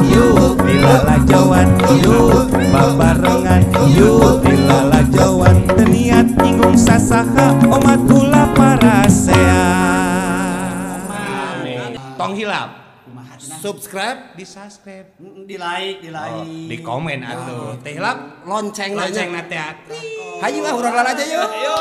yuk dilalajauan, yuk babarengan, yuk dilalajauan. Teniat nyinggung sasaha omat ulah parasea. Tong hilap. Subscribe, di subscribe, di like, di komen atuh. Teh hilap lonceng nate. Hayu lah urang aja yuk. Ayo.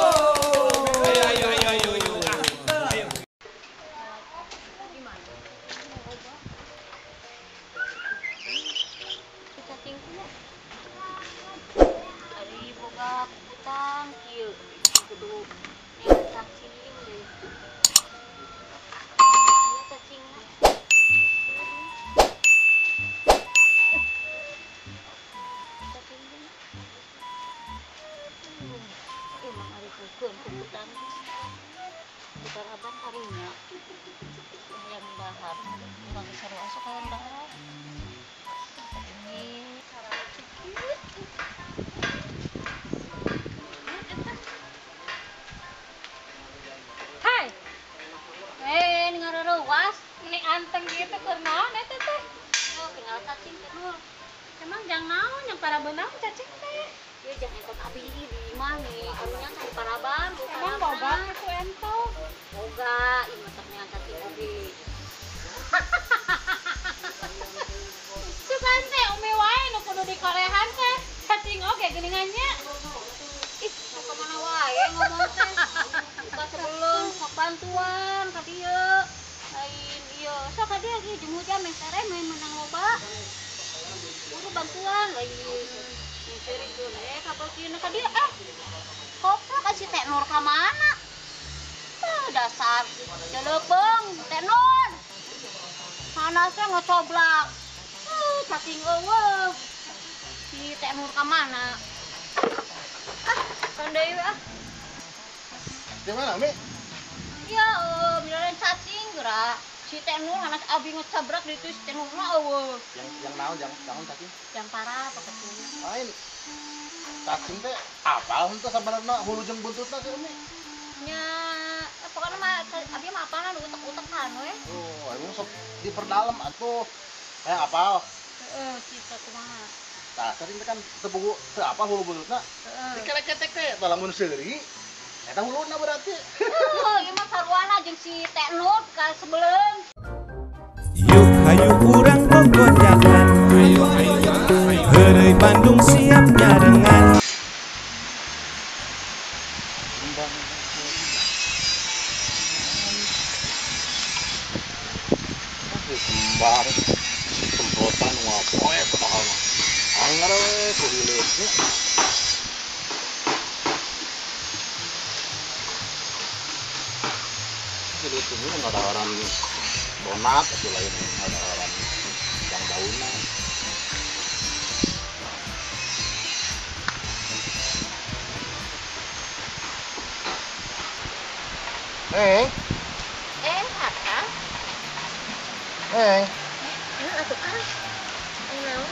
Abang harinya yang dahar bagi seru asok yang dahar ini cara cekit hai ini ngararuas ini anteng gitu karena nete teh yo tinggal cacing dulu emang jangan naon yang para benang cacing teh ya jangan ikut abi di mana nih kamunya kan paraban emang boga aku ento boga ini masaknya cacing oge sukan teh umi wae nu kudu dikolehan teh cacing oge geuningannya ih mau kemana wae ngomong teh buka sebelum sok bantuan ka dieu lain ieu sok ka dieu ge jeung hujan meh tere main menang loba buru bantuan lain nyerikeun kapal kieu ka dieu koplak ka si Teh Nur ka mana dasar jeleupeng Teh Nur panasnya ngecoblak cacing eueuh si Teh Nur ka mana kan deui Di mana, Mi? ya milaren cacing geura si Teh Nur anak abi ngecabrak di itu si Teh Nur mah eueuh Yang naon, jangan cacing. yang parah pokoknya Lain. Cacing teh apal henteu sabarana hulu jeung buntutna teh, Mi. nya pokoknya mah abi mah apana utek-utekan we Oh, emang sok diperdalam atuh. Kayak apal. Cita kumaha Tah, sering teh kan teu buku teu apal hulu buntutna. Dikerek-ketek teh tah lamun seuri eta huluna berarti. ieu mah saruana jeung si Teh Nur ka sebeleum Yuk hayu urang gogodakan, heureuy Bandung siap nyarengan. Kembar semprotan ngapoe padahal mah. Anggar we kudu leusnya. Jadi itu ada orang donat atau lain ada orang yang daunan. apa ini atuh kan naon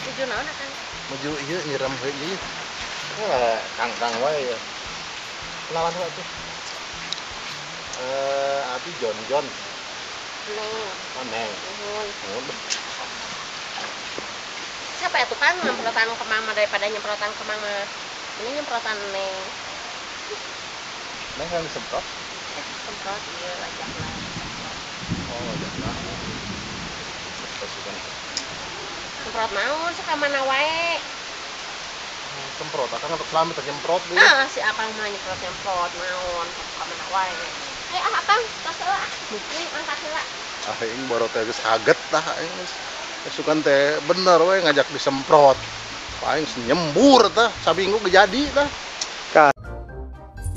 tujuh naon akan Menuju ieu nyiram heui ieu. Kang wae ya. Kenalan wae tuh. Abi John. neng Neng. siapa ya tuh kan nyemprotan ke mama daripada nyemprotan ke mama ini nyemprotan neng Neng kan disemprot. semprot iya wajakna Oh, wajahna. semprot naon suka mana wae Semprot, akan untuk selama ternyemprot deh. si akang mah nyemprot naon suka mana wae akang tas heula mungkin angkat heula Aing baru teh geus kaget tah aing geus. Sukan teh bener we ngajak disemprot. Paling nyembur tah sabinggu jadi tah.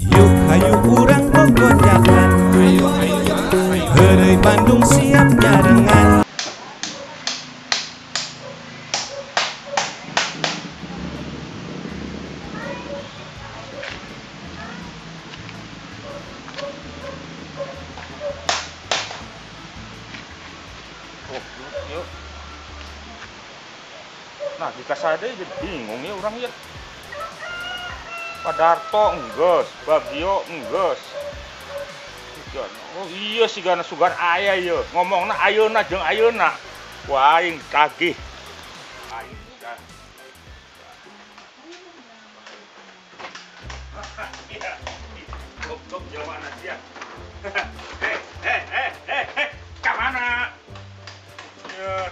Yuk hayu urang gogodakan, heureuy Bandung siap nyarengan. Yuk. Nah, jika sadar jadi bingung ya orang ya. Pak Darto enggeus, Bagio enggeus. Oh iya sih gana sugan ayah ya. Ngomongna ayeuna jeung ayeuna. Wah, aing tagih. Aing dah. Iya. Goblok jawaban aja. Ka mana?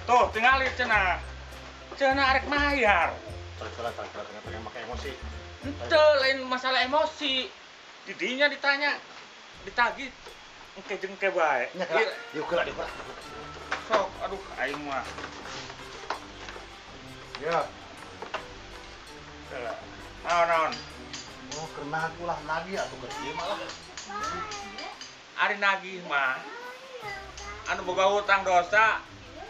Tuh, tinggal lihat cenah. Cenah arek mayar. Salah pengen pakai emosi. Ente lain masalah emosi. Didinya ditanya, ditagih. Engke jengke bae. Nya kala, yuk kala. Sok, aduh, aing mah. Ya. Naon. Oh, kena ulah nagih atuh keur ieu malah. Ari nagih mah anu boga hutang dosa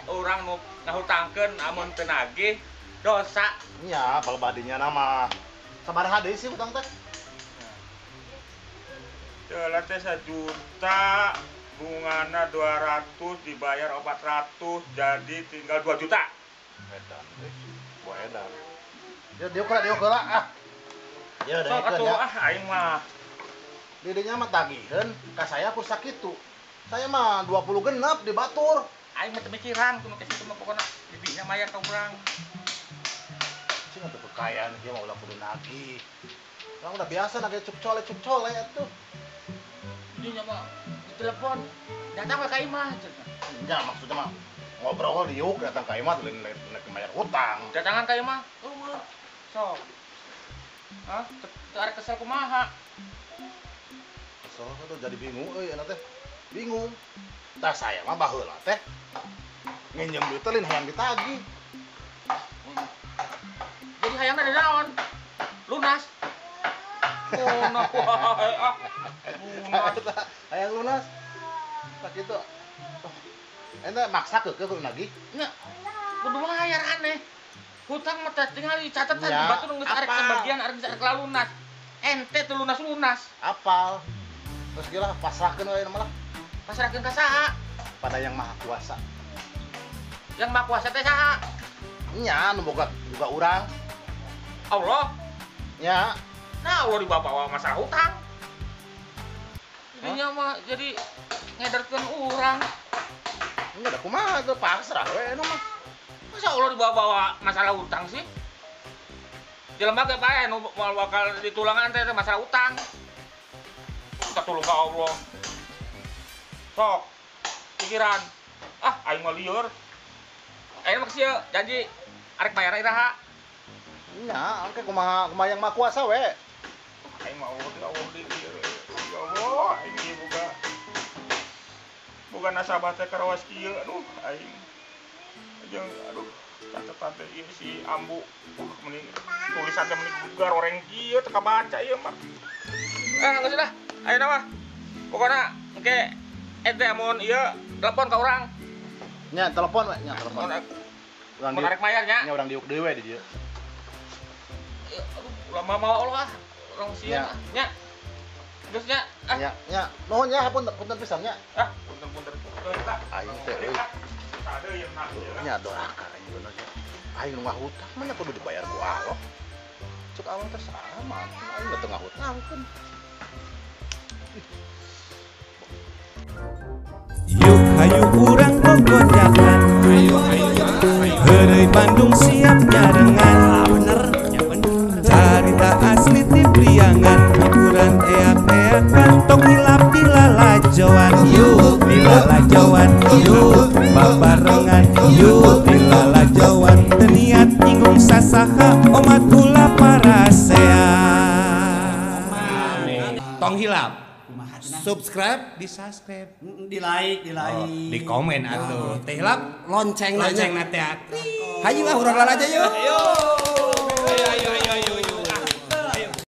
urang nu ngahutangkeun amun teu nagih dosa. Nya, balbadinya nama. Sabaraha deui sih utang teh? Teulah teh 1 juta, bungana 200 dibayar 400 jadi tinggal 2 juta. Edan teh. Wah edan. Ya dieu kala ah. Ya Sok udah atuh ya. aing mah. Didinya mah tagiheun, ka saya ku sakitu. Saya mah 20 genep di batur. Aing mah teu mikiran kudu kitu mah pokona didinya mayar ka urang. Cing atuh kekayaan ieu mah ulah kudu nagih. Orang udah biasa nagih cuk-cole atuh. Didinya mah ditelepon datang ka imah. Ya maksudnya mah ngobrol di yuk datang ka imah lain bayar utang. Datangan ka imah. Sok. Hah? Teu arek kesel kumaha? Kesel tuh jadi bingung euy eta teh. Bingung. Tah saya mah baheula teh nginjem duit teh lain hayang ditagih. Jadi hayangna di naon? Lunas. Lunas wae ah. Lunas. Hayang lunas. Tak kitu. Ente maksa kudu nagih. Nya. Kudu bayar aneh. Hutang mah teh tinggal dicatet teh Ya, batu geus arek apa? sebagian arek geus arek lunas. Ente teh lunas. Apal. Terus gila pasrahkeun we malah Pasrahkeun ka saha? pada yang maha kuasa. Yang Maha Kuasa teh saha? Nya nu boga juga urang. Allah. Nya Nah, Allah dibawa masalah hutang. Jadinya mah jadi ngederkeun urang. nya da kumaha tuh pasrah we nu mah. Masa Allah dibawa masalah hutang sih? Jelema ge bae nu bakal ditulangan teh masalah hutang. Kita tulung ka Allah. Sok, pikiran. Ah, aing mah lieur. Aing mah kieu janji arek bayar iraha. Nya angke kumaha yang maha kuasa we. Aing mah Allah lieur. Ya Allah, aing boga nasabah teh karawas kieu. Aduh, aing jeung aduh catetan teh ieu si Ambu. Mending tulisan teh mending bugar oreng kieu teu kabaca ieu mah. Geus dah. Ayeuna mah. Pokona engke ente amun ieu telepon ka urang. Nya telepon we, nya telepon. Urang Mun arek mayarnya. nya urang diuk deui we di dieu. Aduh, lama mau Allah. Urang sieun. Nya. Geus nya. Nya nuhun nya punten pisan nya. Ah, punten. Aing teh euy. Ada yang nak. Nya doraka aing bener nya. Aing nu ngahutang mah nya kudu dibayar ku Allah. Cuk Allah teh sama, aing teu ngahutangkeun. Yuk hayu urang gogojakan. Heureuy Bandung siap nyarengan. Bener, ya bener. Carita asli ti priangan, hiburan eak-eakan, tong hilap di lalajoan. Yuk di lalajoan, yuk babarengan, yuk di lalajoan. Teu niat nyinggung sasaha, omat kula parasea. Tong hilap. Subscribe, Di subscribe, di like. di komen atuh. Teh hilap, lonceng Lonceng nanya. na teh. Hayu urang aja yuk.